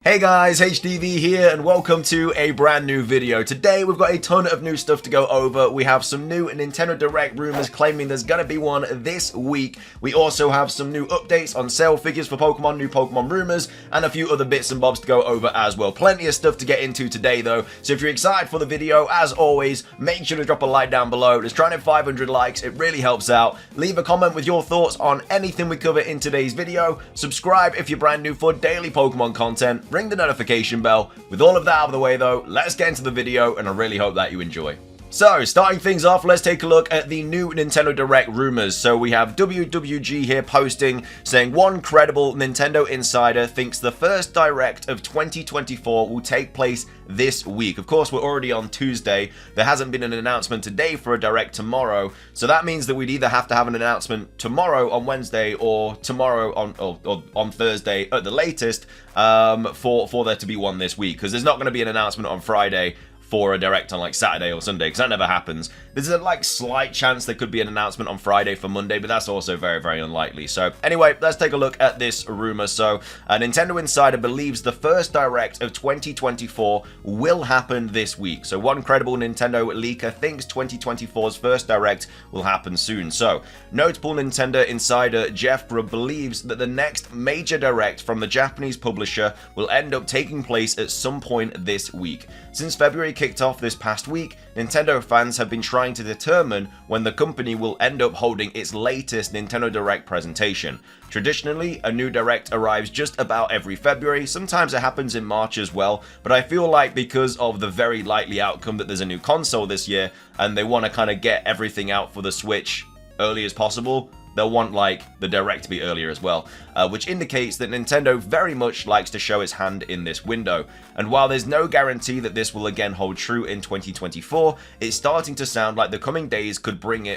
Hey guys, HDvee here and welcome to a brand new video. Today we've got a ton of new stuff to go over. We have some new Nintendo Direct rumors claiming there's gonna be one this week. We also have some new updates on sale figures for Pokemon, new Pokemon rumors, and a few other bits and bobs to go over as well. Plenty of stuff to get into today though, so if you're excited for the video, as always, make sure to drop a like down below. Let's try and hit 500 likes, it really helps out. Leave a comment with your thoughts on anything we cover in today's video. Subscribe if you're brand new for daily Pokemon content. Ring the notification bell. With all of that out of the way though, let's get into the video and I really hope that you enjoy. So, starting things off, let's take a look at the new Nintendo Direct rumors. So we have WWG here posting, saying one credible Nintendo insider thinks the first Direct of 2024 will take place this week. Of course, we're already on Tuesday. There hasn't been an announcement today for a Direct tomorrow. So that means that we'd either have to have an announcement tomorrow on Wednesday or tomorrow on Thursday at the latest for there to be one this week. Because there's not going to be an announcement on Friday for a Direct on like Saturday or Sunday, because that never happens. There's a like slight chance there could be an announcement on Friday for Monday, but that's also very, very unlikely. So anyway, let's take a look at this rumor. So a Nintendo insider believes the first Direct of 2024 will happen this week. So one credible Nintendo leaker thinks 2024's first Direct will happen soon. So notable Nintendo insider Jeff Grubb believes that the next major Direct from the Japanese publisher will end up taking place at some point this week. Since February kicked off this past week, Nintendo fans have been trying to determine when the company will end up holding its latest Nintendo Direct presentation. Traditionally, a new Direct arrives just about every February, sometimes it happens in March as well, but I feel like because of the very likely outcome that there's a new console this year, and they want to kind of get everything out for the Switch early as possible, they'll want like the Direct to be earlier as well, which indicates that Nintendo very much likes to show its hand in this window. And while there's no guarantee that this will again hold true in 2024, it's starting to sound like the coming days could bring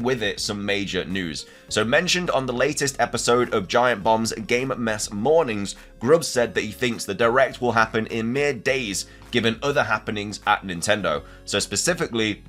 with it some major news. So mentioned on the latest episode of Giant Bomb's Game Mess Mornings, Grubb said that he thinks the Direct will happen in mere days given other happenings at Nintendo. So specifically,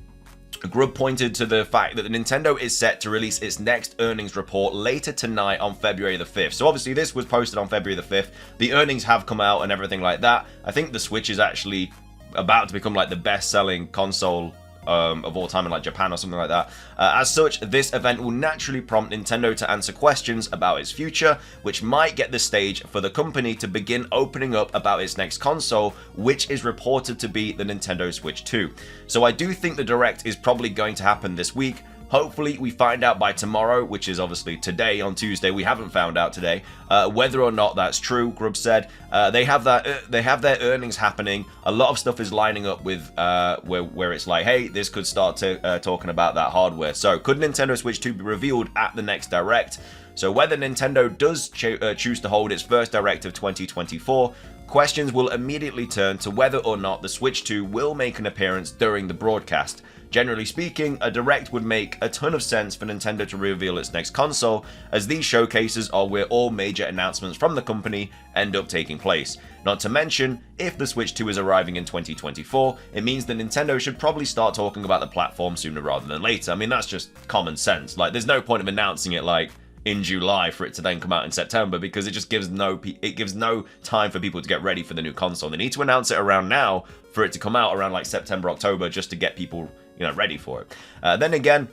Grubb pointed to the fact that the Nintendo is set to release its next earnings report later tonight on February the 5th. So obviously this was posted on February the 5th. The earnings have come out and everything like that. I think the Switch is actually about to become like the best-selling console of all time in like Japan or something like that. As such, this event will naturally prompt Nintendo to answer questions about its future, which might get the stage for the company to begin opening up about its next console, which is reported to be the Nintendo Switch 2. So I do think the Direct is probably going to happen this week. Hopefully we find out by tomorrow, which is obviously today on Tuesday. We haven't found out today whether or not that's true. Grubb said they have their earnings happening. A lot of stuff is lining up with where it's like, hey, this could start to talking about that hardware. So could Nintendo Switch 2 be revealed at the next Direct? So whether Nintendo does choose to hold its first Direct of 2024, questions will immediately turn to whether or not the Switch 2 will make an appearance during the broadcast. Generally speaking, a Direct would make a ton of sense for Nintendo to reveal its next console, as these showcases are where all major announcements from the company end up taking place. Not to mention, if the Switch 2 is arriving in 2024, it means that Nintendo should probably start talking about the platform sooner rather than later. I mean, that's just common sense. Like, there's no point of announcing it like in July for it to then come out in September, because it just gives no time for people to get ready for the new console. They need to announce it around now for it to come out around like September, October, just to get people, you know, ready for it. Then again,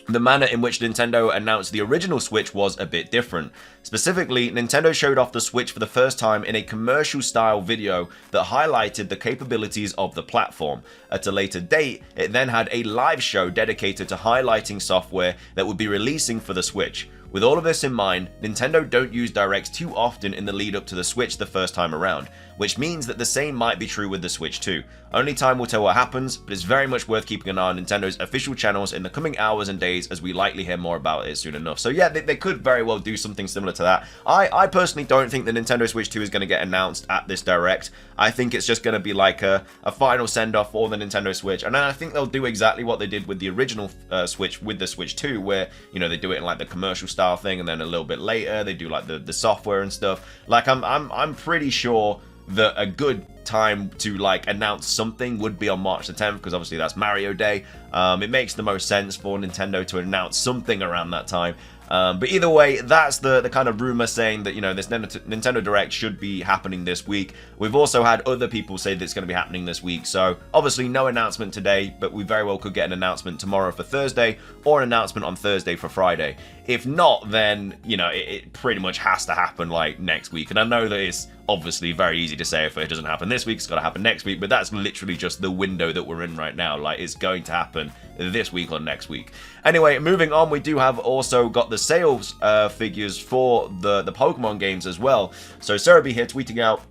the manner in which Nintendo announced the original Switch was a bit different. Specifically, Nintendo showed off the Switch for the first time in a commercial-style video that highlighted the capabilities of the platform. At a later date, it then had a live show dedicated to highlighting software that would be releasing for the Switch. With all of this in mind, Nintendo don't use Directs too often in the lead up to the Switch the first time around, which means that the same might be true with the Switch 2. Only time will tell what happens, but it's very much worth keeping an eye on Nintendo's official channels in the coming hours and days, as we likely hear more about it soon enough. So yeah, they could very well do something similar to that. I personally don't think the Nintendo Switch 2 is going to get announced at this Direct. I think it's just going to be like a final send-off for the Nintendo Switch, and then I think they'll do exactly what they did with the original Switch with the Switch 2, where, you know, they do it in like the commercial style thing, and then a little bit later they do like the software and stuff. Like I'm pretty sure that a good time to like announce something would be on March the 10th, because obviously that's Mario Day. It makes the most sense for Nintendo to announce something around that time. But either way, that's the kind of rumor saying that, you know, this Nintendo Direct should be happening this week. We've also had other people say that it's going to be happening this week. So obviously no announcement today, but we very well could get an announcement tomorrow for Thursday, or an announcement on Thursday for Friday. If not, then, you know, it pretty much has to happen like next week. And I know that it's obviously very easy to say if it doesn't happen this week, it's got to happen next week, but that's literally just the window that we're in right now. Like, it's going to happen this week or next week. Anyway, moving on, we do have also got the sales figures for the Pokemon games as well. So Cerebi here tweeting out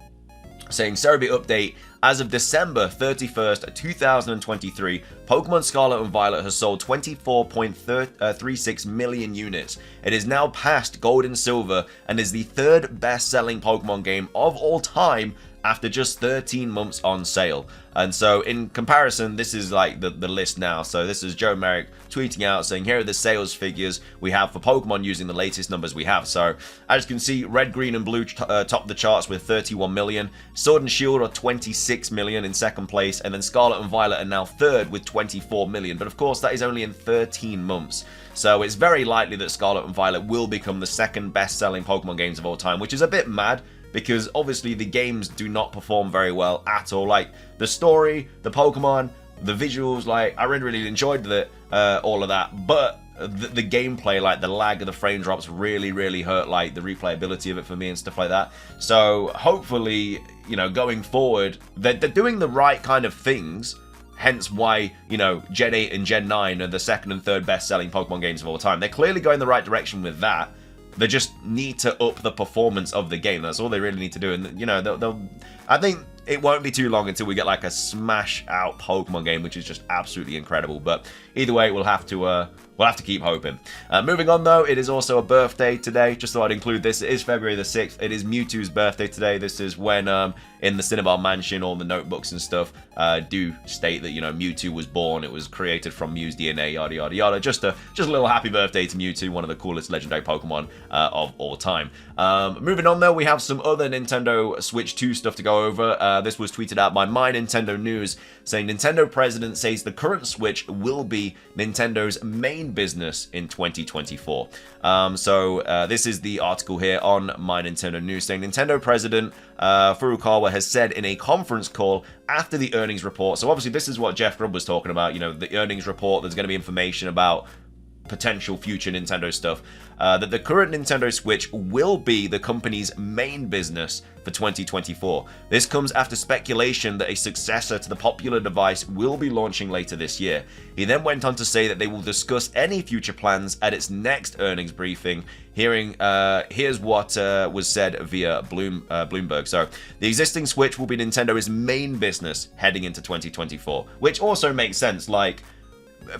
saying, Cerebi update, as of December 31st, 2023, Pokemon Scarlet and Violet has sold 24.36 million units. It is now past Gold and Silver and is the third best-selling Pokemon game of all time after just 13 months on sale. And so in comparison, this is like the list now. So this is Joe Merrick tweeting out saying, here are the sales figures we have for Pokemon using the latest numbers we have. So as you can see, Red, Green and Blue top the charts with 31 million. Sword and Shield are 26 million in second place, and then Scarlet and Violet are now third with 24 million. But of course, that is only in 13 months. So it's very likely that Scarlet and Violet will become the second best-selling Pokemon games of all time, which is a bit mad, because obviously the games do not perform very well at all. Like, the story, the Pokemon, the visuals, like, I really enjoyed all of that, but the gameplay, like the lag of the frame drops really hurt, like the replayability of it for me and stuff like that. So hopefully, you know, going forward, they're doing the right kind of things. Hence why, you know, Gen 8 and Gen 9 are the second and third best-selling Pokemon games of all time. They're clearly going the right direction with that. They just need to up the performance of the game. That's all they really need to do. And, you know, I think it won't be too long until we get like a smash-out Pokemon game, which is just absolutely incredible. But either way, we'll have to keep hoping. Moving on, though, it is also a birthday today. Just thought I'd include this. It is February the 6th. It is Mewtwo's birthday today. This is when, in the Cinnabar Mansion, all the notebooks and stuff do state that, you know, Mewtwo was born. It was created from Mew's DNA, yada, yada, yada. Just a little happy birthday to Mewtwo, one of the coolest legendary Pokemon of all time. Moving on, though, we have some other Nintendo Switch 2 stuff to go over. This was tweeted out by My Nintendo News, saying Nintendo president says the current Switch will be Nintendo's main business in 2024. This is the article here on My Nintendo News, saying Nintendo president Furukawa has said in a conference call after the earnings report. So obviously this is what Jeff Grubb was talking about, you know, the earnings report. There's going to be information about potential future Nintendo stuff, that the current Nintendo Switch will be the company's main business for 2024. This comes after speculation that a successor to the popular device will be launching later this year. He then went on to say that they will discuss any future plans at its next earnings briefing. Here's what was said via Bloomberg. So, the existing Switch will be Nintendo's main business heading into 2024, which also makes sense. Like,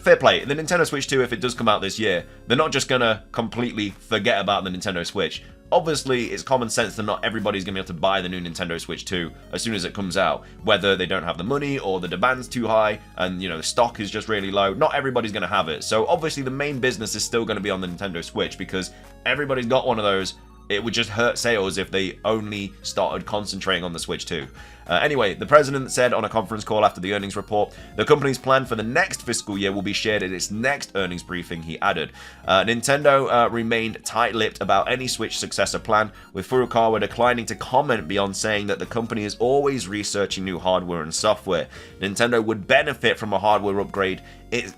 fair play, the Nintendo Switch 2, if it does come out this year, they're not just gonna completely forget about the Nintendo Switch. Obviously, it's common sense that not everybody's gonna be able to buy the new Nintendo Switch 2 as soon as it comes out, whether they don't have the money or the demand's too high and, you know, the stock is just really low. Not everybody's gonna have it. So obviously the main business is still gonna be on the Nintendo Switch because everybody's got one of those. It would just hurt sales if they only started concentrating on the Switch 2. Anyway, the president said on a conference call after the earnings report, the company's plan for the next fiscal year will be shared at its next earnings briefing, he added. Nintendo remained tight-lipped about any Switch successor plan, with Furukawa declining to comment beyond saying that the company is always researching new hardware and software. Nintendo would benefit from a hardware upgrade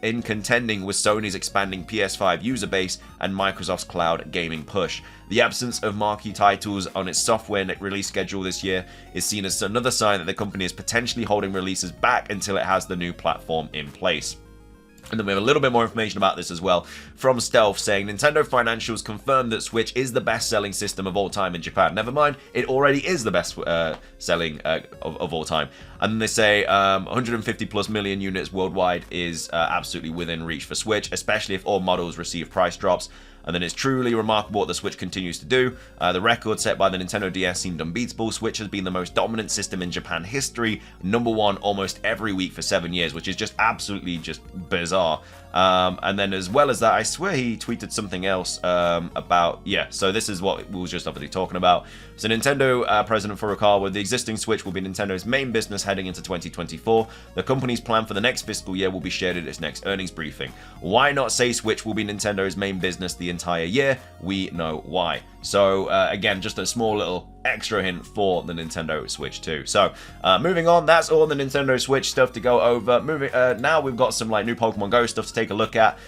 in contending with Sony's expanding PS5 user base and Microsoft's cloud gaming push. The absence of marquee titles on its software release schedule this year is seen as another sign that the company is potentially holding releases back until it has the new platform in place. And then we have a little bit more information about this as well from Stealth, saying Nintendo financials confirm that Switch is the best-selling system of all time in Japan. Never mind, it already is the best selling of all time. And then they say 150 plus million units worldwide is absolutely within reach for Switch, especially if all models receive price drops. And then it's truly remarkable what the Switch continues to do. The record set by the Nintendo DS seemed unbeatable. Switch has been the most dominant system in Japan history, #1 almost every week for 7 years, which is just absolutely just bizarre. And then as well as that, I swear he tweeted something else about, yeah, so this is what we was just obviously talking about. So Nintendo President Furukawa, the existing Switch will be Nintendo's main business heading into 2024. The company's plan for the next fiscal year will be shared at its next earnings briefing. Why not say Switch will be Nintendo's main business the entire year? We know why. So again, just a small little extra hint for the Nintendo Switch 2. So moving on, that's all the Nintendo Switch stuff to go over. Now we've got some like new Pokemon Go stuff to take a look at.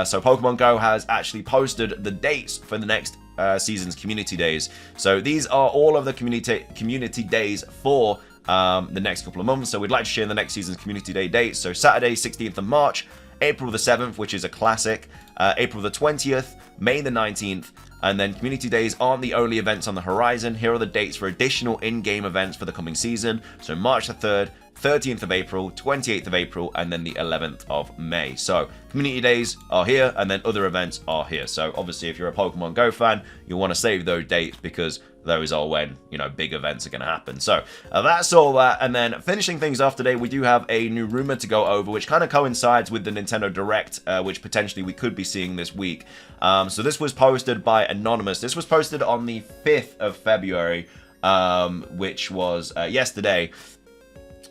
So Pokemon Go has actually posted the dates for the next season's community days. So these are all of the community days for the next couple of months. So we'd like to share the next season's community day dates. So Saturday 16th of March, April the 7th, which is a classic, April the 20th, May the 19th, and then community days aren't the only events on the horizon. Here are the dates for additional in-game events for the coming season. So March the 3rd, 13th of April, 28th of April, and then the 11th of May. So community days are here, and then other events are here. So obviously, if you're a Pokemon Go fan, you'll want to save those dates because those are when, you know, big events are going to happen. So that's all that. And then finishing things off today, we do have a new rumor to go over, which kind of coincides with the Nintendo Direct, which potentially we could be seeing this week. So this was posted by Anonymous. This was posted on the 5th of February, which was yesterday.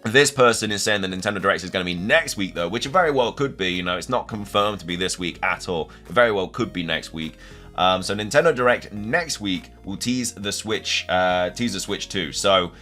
This person is saying the Nintendo Direct is going to be next week, though, which it very well could be. You know, it's not confirmed to be this week at all. It very well could be next week. So Nintendo Direct next week will tease the Switch 2. So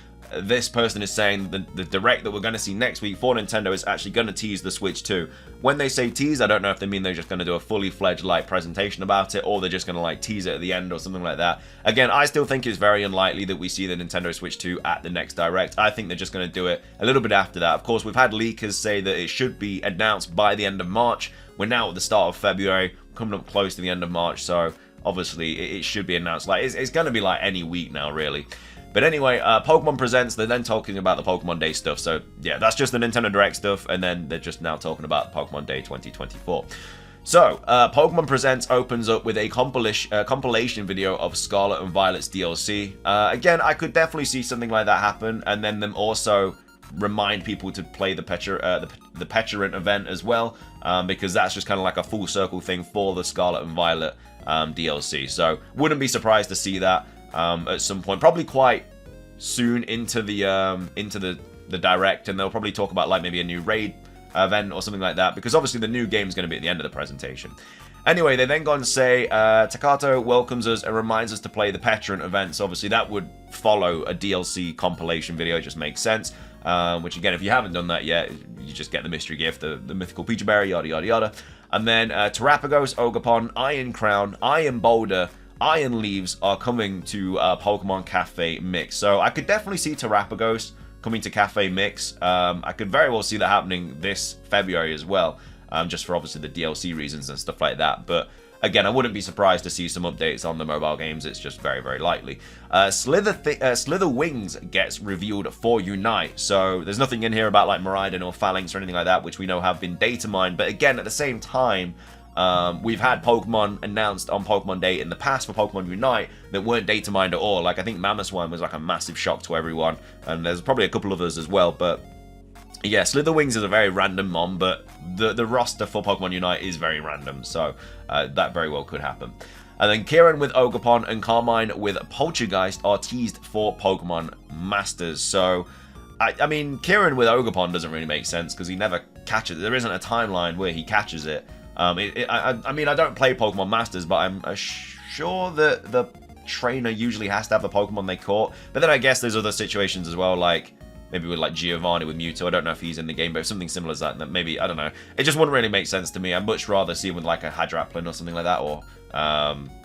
this person is saying the Direct that we're going to see next week for Nintendo is actually going to tease the Switch 2. When they say tease, I don't know if they mean they're just going to do a fully fledged like presentation about it, or they're just going to like tease it at the end or something like that. Again, I still think it's very unlikely that we see the Nintendo Switch 2 at the next Direct. I think they're just going to do it a little bit after that. Of course, we've had leakers say that it should be announced by the end of March. We're now at the start of February, coming up close to the end of March, so obviously it should be announced. Like it's going to be like any week now, really. But anyway, Pokemon Presents, they're then talking about the Pokemon Day stuff. So yeah, that's just the Nintendo Direct stuff, and then they're just now talking about Pokemon Day 2024. So, Pokemon Presents opens up with a compilation video of Scarlet and Violet's DLC. Again, I could definitely see something like that happen, and then them also remind people to play the Petulant event as well, because that's just kind of like a full circle thing for the Scarlet and Violet DLC. So, wouldn't be surprised to see that at some point, probably quite soon into the Direct, and they'll probably talk about like maybe a new raid event or something like that, because obviously the new game is going to be at the end of the presentation. Anyway, they then go on to say, Takato welcomes us and reminds us to play the Petulant events. Obviously, that would follow a DLC compilation video. It just makes sense. Which, again, if you haven't done that yet, you just get the mystery gift, the mythical Peach Berry, yada, yada, yada. And then Terrapagos, Ogerpon, Iron Crown, Iron Boulder, Iron Leaves are coming to Pokemon Cafe Mix. So I could definitely see Terrapagos coming to Cafe Mix. I could very well see that happening this February as well, just for obviously the DLC reasons and stuff like that. But again, I wouldn't be surprised to see some updates on the mobile games. It's just very, very likely. Slither Wings gets revealed for Unite. So there's nothing in here about like Miraidon or Phalanx or anything like that, which we know have been data mined. But again, at the same time, we've had Pokemon announced on Pokemon Day in the past for Pokemon Unite that weren't data mined at all. Like, I think Mamoswine was like a massive shock to everyone, and there's probably a couple others as well. But yeah, Slitherwings is a very random mon, but the roster for Pokemon Unite is very random, so that very well could happen. And then Kieran with Ogerpon and Carmine with Poltergeist are teased for Pokemon Masters. So, I mean, Kieran with Ogerpon doesn't really make sense because he never catches it. There isn't a timeline where he catches it. I mean, I don't play Pokemon Masters, but I'm sure that the trainer usually has to have the Pokemon they caught. But then I guess there's other situations as well, like maybe with like Giovanni with Mewtwo. I don't know if he's in the game, but something similar as that, maybe, I don't know. It just wouldn't really make sense to me. I'd much rather see him with like a Hadraplin or something like that, or,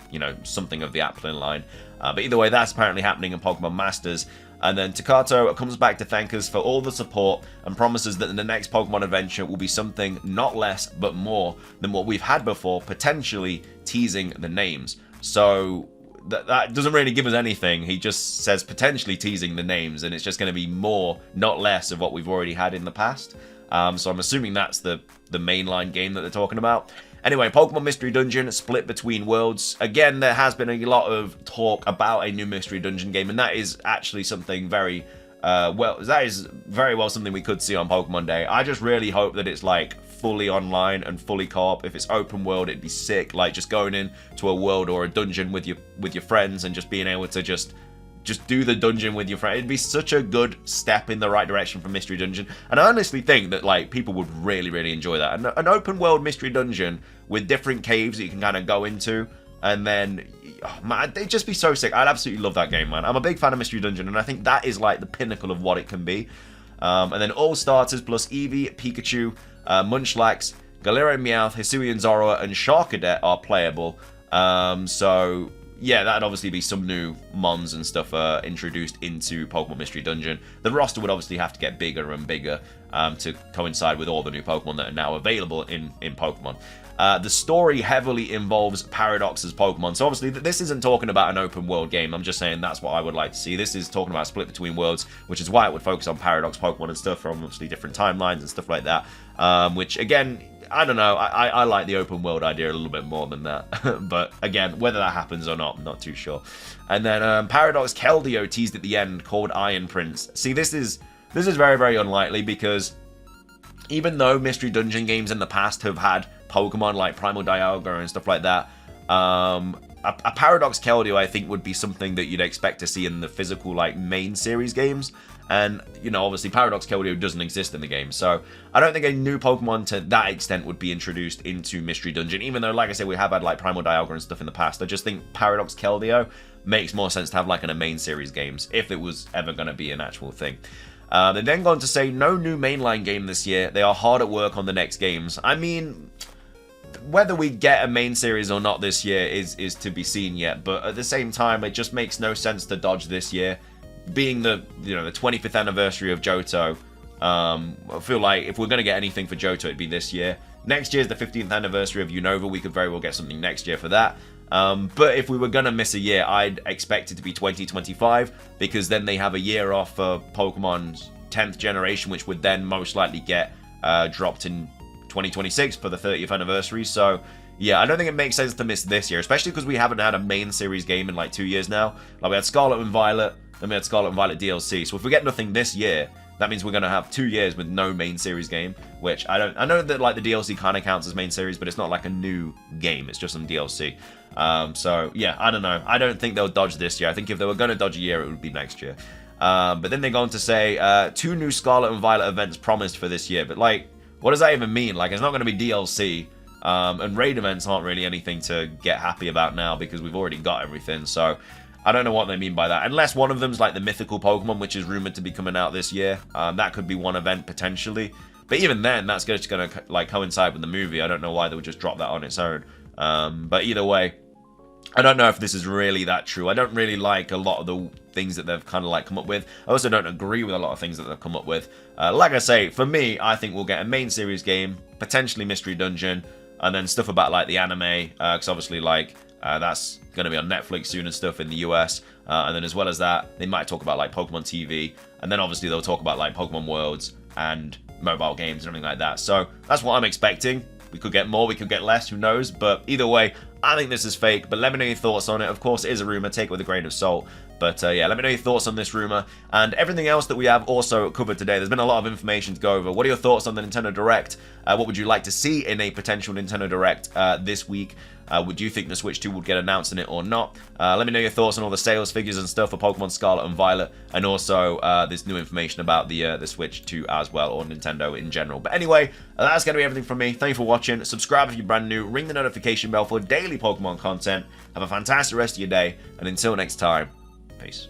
you know, something of the Applin line. But either way, that's apparently happening in Pokemon Masters. And then Takato comes back to thank us for all the support and promises that the next Pokemon adventure will be something not less but more than what we've had before, potentially teasing the names. So that doesn't really give us anything. He just says potentially teasing the names, and it's just going to be more, not less, of what we've already had in the past. So I'm assuming that's the mainline game that they're talking about. Anyway, Pokemon Mystery Dungeon split between worlds. Again, there has been a lot of talk about a new Mystery Dungeon game, and that is actually something that is very well something we could see on Pokemon Day. I just really hope that it's like fully online and fully co-op. If it's open world, it'd be sick. Like just going in to a world or a dungeon with your friends and just being able to just do the dungeon with your friend. It'd be such a good step in the right direction for Mystery Dungeon. And I honestly think that like people would really, really enjoy that. An open world Mystery Dungeon with different caves that you can kind of go into, and then, oh, man, it'd just be so sick. I'd absolutely love that game, man. I'm a big fan of Mystery Dungeon, and I think that is like the pinnacle of what it can be. And then all starters plus Eevee, Pikachu, Munchlax, Galarian Meowth, Hisuian Zorua, and Charcadet are playable. So yeah, that'd obviously be some new mons and stuff introduced into Pokemon Mystery Dungeon. The roster would obviously have to get bigger and bigger to coincide with all the new Pokemon that are now available in Pokemon. The story heavily involves Paradox's Pokemon. So obviously this isn't talking about an open world game. I'm just saying that's what I would like to see. This is talking about a split between worlds, which is why it would focus on Paradox Pokemon and stuff from obviously different timelines and stuff like that. Which again, I don't know. I like the open world idea a little bit more than that. But again, whether that happens or not, I'm not too sure. And then Paradox Keldeo teased at the end called Iron Prince. See, this is very, very unlikely because even though Mystery Dungeon games in the past have had Pokemon like Primal Dialga and stuff like that, a Paradox Keldeo I think would be something that you'd expect to see in the physical like main series games. And, you know, obviously Paradox Keldeo doesn't exist in the game, so I don't think a new Pokemon to that extent would be introduced into Mystery Dungeon, even though, like I said, we have had, like, Primal Dialga and stuff in the past. I just think Paradox Keldeo makes more sense to have, like, in a main series games, if it was ever going to be an actual thing. They then go on to say, no new mainline game this year. They are hard at work on the next games. I mean, whether we get a main series or not this year is to be seen yet, but at the same time, it just makes no sense to dodge this year. Being the 25th anniversary of Johto, I feel like if we're going to get anything for Johto, it'd be this year. Next year's the 15th anniversary of Unova. We could very well get something next year for that. But if we were going to miss a year, I'd expect it to be 2025, because then they have a year off for Pokemon's 10th generation, which would then most likely get dropped in 2026 for the 30th anniversary. So yeah, I don't think it makes sense to miss this year, especially because we haven't had a main series game in like 2 years now. Like we had Scarlet and Violet, then we had Scarlet and Violet DLC. So if we get nothing this year, that means we're going to have 2 years with no main series game, which I know that like the DLC kind of counts as main series, but it's not like a new game, it's just some DLC. So yeah, I don't know. I don't think they'll dodge this year. I think if they were going to dodge a year, it would be next year. But then they go on to say 2 new Scarlet and Violet events promised for this year. But like, what does that even mean? Like, it's not going to be DLC. And raid events aren't really anything to get happy about now because we've already got everything. So I don't know what they mean by that. Unless one of them's like the mythical Pokemon, which is rumored to be coming out this year. That could be one event potentially. But even then, that's just going to like coincide with the movie. I don't know why they would just drop that on its own. But either way, I don't know if this is really that true. I don't really like a lot of the things that they've kind of like come up with. I also don't agree with a lot of things that they've come up with. Like I say, for me, I think we'll get a main series game, potentially Mystery Dungeon, and then stuff about like the anime, because obviously like that's going to be on Netflix soon and stuff in the US. And then as well as that, they might talk about like Pokemon TV, and then obviously they'll talk about like Pokemon Worlds and mobile games and everything like that. So that's what I'm expecting. We could get more, we could get less, who knows? But either way, I think this is fake. But let me know your thoughts on it. Of course, it is a rumor. Take it with a grain of salt. But yeah, let me know your thoughts on this rumor and everything else that we have also covered today. There's been a lot of information to go over. What are your thoughts on the Nintendo Direct? What would you like to see in a potential Nintendo Direct this week? Would you think the Switch 2 would get announced in it or not? Let me know your thoughts on all the sales figures and stuff for Pokemon Scarlet and Violet, and also this new information about the Switch 2 as well, or Nintendo in general. But anyway, that's going to be everything from me. Thank you for watching. Subscribe if you're brand new. Ring the notification bell for daily Pokemon content. Have a fantastic rest of your day, and until next time, peace.